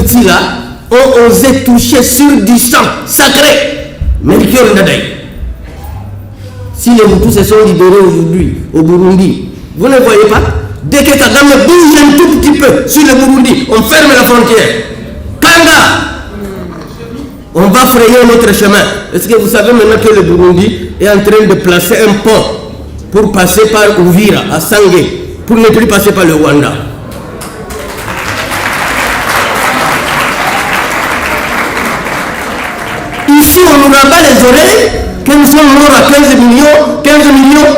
petits-là ont osé toucher sur du sang sacré. Melchior Ndadaye. Si les Hutus se sont libérés aujourd'hui au Burundi, vous ne voyez pas? Dès que Kagame bouge un tout petit peu sur le Burundi, on ferme la frontière. Kanga, on va frayer notre chemin. Est-ce que vous savez maintenant que le Burundi est en train de placer un pont pour passer par Uvira, à Sangé, pour ne plus passer par le Rwanda? Ici, on nous rabat les oreilles, que nous sommes morts à 15 millions,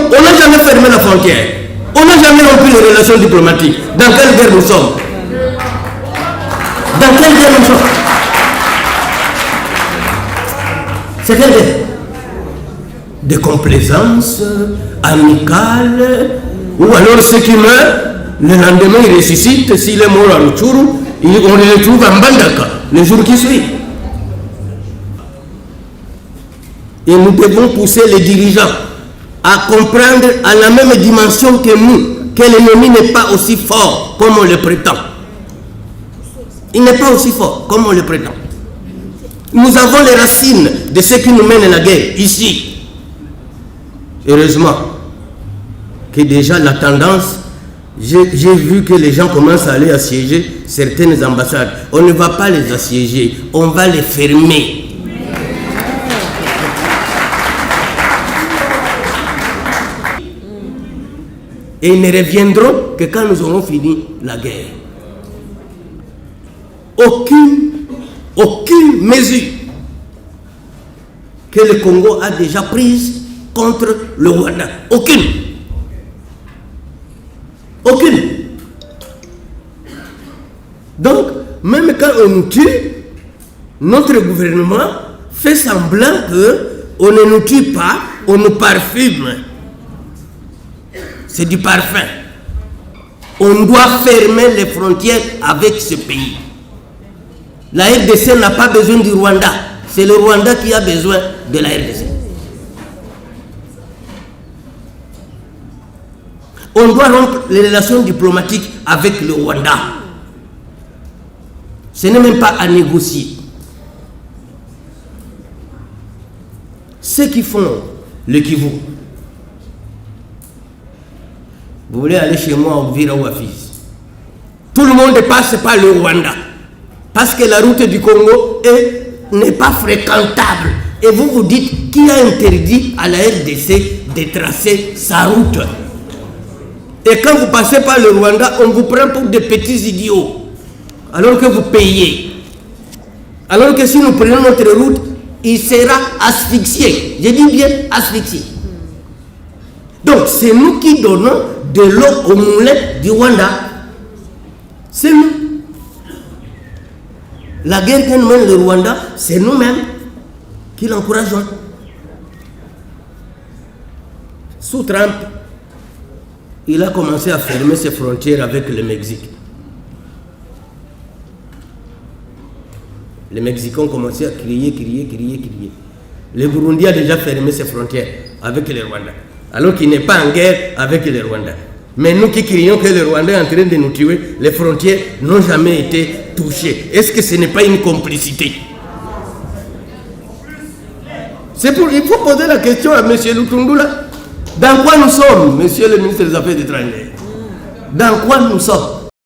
on n'a jamais fermé la frontière. On n'a jamais rompu les relations diplomatiques. Dans quelle guerre nous sommes? Dans quelle guerre nous sommes? C'est quelle guerre? De complaisance amicale, ou alors ceux qui meurent, le lendemain ils ressuscitent, s'il est mort à Rutshuru, on les retrouve en Bandaka, le jour qui suit. Et nous devons pousser les dirigeants à comprendre à la même dimension que nous, que l'ennemi n'est pas aussi fort comme on le prétend. Il n'est pas aussi fort comme on le prétend. Nous avons les racines de ceux qui nous mènent la guerre, ici. Heureusement que déjà la tendance, j'ai vu que les gens commencent à aller assiéger certaines ambassades. On ne va pas les assiéger, on va les fermer. Et ils ne reviendront que quand nous aurons fini la guerre. Aucune mesure que le Congo a déjà prise contre le Rwanda. Aucune. Donc, même quand on nous tue, notre gouvernement fait semblant qu'on ne nous tue pas, on nous parfume. C'est du parfum. On doit fermer les frontières avec ce pays. La RDC n'a pas besoin du Rwanda. C'est le Rwanda qui a besoin de la RDC. On doit rompre les relations diplomatiques avec le Rwanda. Ce n'est même pas à négocier. Ceux qui font le Kivu, vous voulez aller chez moi au Vira ou à Fizi, tout le monde passe par le Rwanda. Parce que la route du Congo n'est pas fréquentable. Et vous vous dites qui a interdit à la RDC de tracer sa route. Et quand vous passez par le Rwanda, on vous prend pour des petits idiots. Alors que vous payez. Alors que si nous prenons notre route, il sera asphyxié. Je dis bien asphyxié. Donc c'est nous qui donnons de l'eau au moulin du Rwanda. C'est nous. La guerre que nous mène le Rwanda, c'est nous-mêmes qui l'encourageons. Sous Trump, il a commencé à fermer ses frontières avec le Mexique. Les Mexicains ont commencé à crier. Le Burundi a déjà fermé ses frontières avec le Rwanda, alors qu'il n'est pas en guerre avec le Rwanda. Mais nous qui crions que le Rwanda est en train de nous tuer, les frontières n'ont jamais été touchées. Est-ce que ce n'est pas une complicité? Il faut poser la question à M. Lutundula. Dans quoi nous sommes, monsieur le ministre des Affaires étrangères? Dans quoi nous sommes?